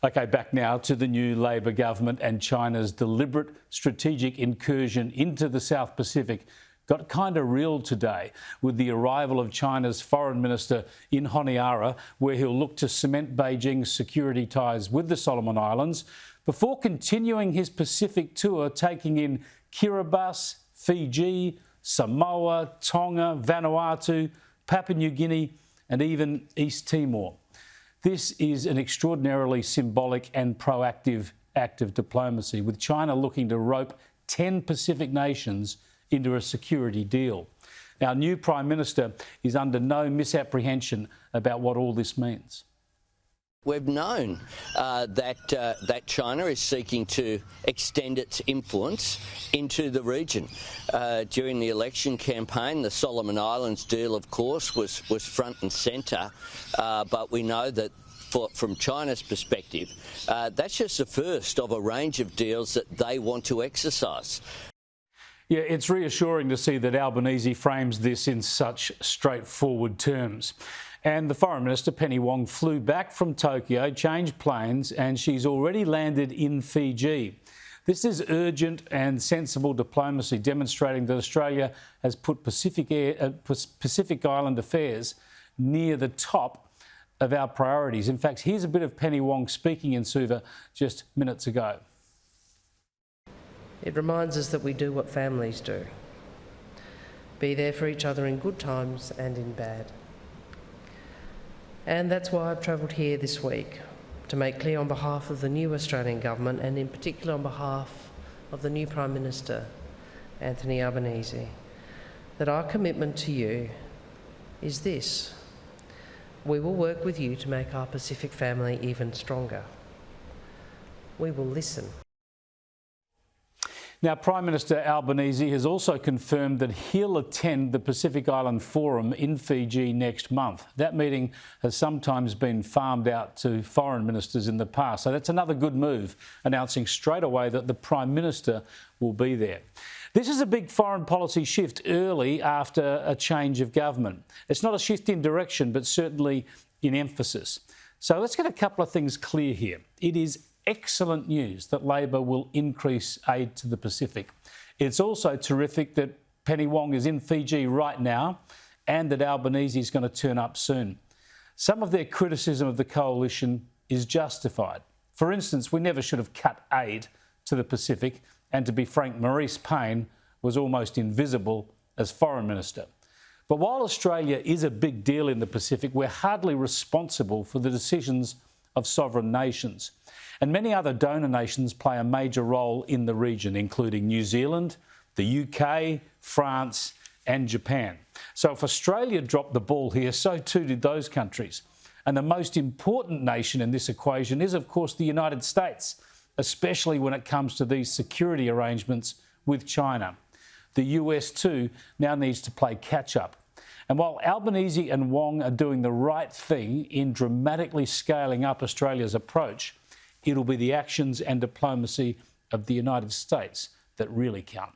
OK, back now to the new Labor government and China's deliberate strategic incursion into the South Pacific got kind of real today with the arrival of China's foreign minister in Honiara, where he'll look to cement Beijing's security ties with the Solomon Islands before continuing his Pacific tour, taking in Kiribati, Fiji, Samoa, Tonga, Vanuatu, Papua New Guinea and even East Timor. This is an extraordinarily symbolic and proactive act of diplomacy, with China looking to rope 10 Pacific nations into a security deal. Our new Prime Minister is under no misapprehension about what all this means. We've known that China is seeking to extend its influence into the region. During the election campaign, the Solomon Islands deal, of course, was front and centre, but we know that from China's perspective, that's just the first of a range of deals that they want to exercise. Yeah, it's reassuring to see that Albanese frames this in such straightforward terms. And the Foreign Minister, Penny Wong, flew back from Tokyo, changed planes, and she's already landed in Fiji. This is urgent and sensible diplomacy, demonstrating that Australia has put Pacific Island affairs near the top of our priorities. In fact, here's a bit of Penny Wong speaking in Suva just minutes ago. It reminds us that we do what families do. Be there for each other in good times and in bad. And that's why I've travelled here this week, to make clear on behalf of the new Australian government, and in particular on behalf of the new Prime Minister, Anthony Albanese, that our commitment to you is this: we will work with you to make our Pacific family even stronger. We will listen. Now, Prime Minister Albanese has also confirmed that he'll attend the Pacific Island Forum in Fiji next month. That meeting has sometimes been farmed out to foreign ministers in the past, so that's another good move, announcing straight away that the Prime Minister will be there. This is a big foreign policy shift early after a change of government. It's not a shift in direction, but certainly in emphasis. So let's get a couple of things clear here. It is excellent news that Labor will increase aid to the Pacific. It's also terrific that Penny Wong is in Fiji right now and that Albanese is going to turn up soon. Some of their criticism of the coalition is justified. For instance, we never should have cut aid to the Pacific, and to be frank, Maurice Payne was almost invisible as Foreign Minister. But while Australia is a big deal in the Pacific, we're hardly responsible for the decisions of sovereign nations. And many other donor nations play a major role in the region, including New Zealand, the UK, France and Japan. So if Australia dropped the ball here, so too did those countries. And the most important nation in this equation is, of course, the United States, especially when it comes to these security arrangements with China. The US, too, now needs to play catch-up. And while Albanese and Wong are doing the right thing in dramatically scaling up Australia's approach, it'll be the actions and diplomacy of the United States that really count.